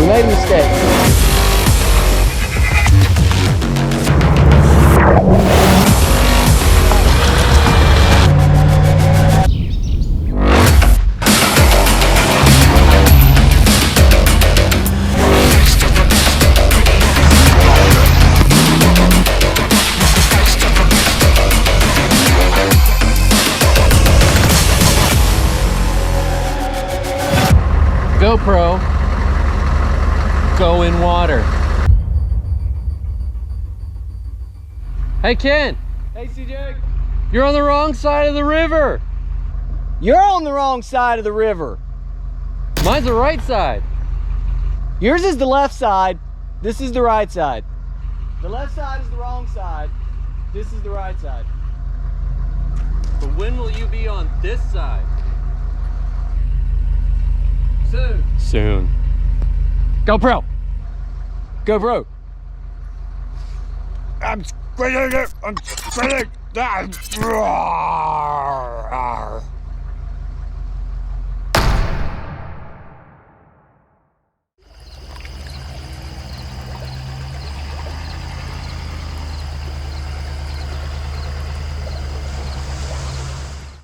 We made a mistake. GoPro, go in water. Hey Ken. Hey CJ. You're on the wrong side of the river. You're on the wrong side of the river. Mine's the right side. Yours is the left side. This is the right side. The left side is the wrong side. This is the right side. But when will you be on this side? Soon. Soon. GoPro. GoPro. I'm squishing it. I'm squishing it.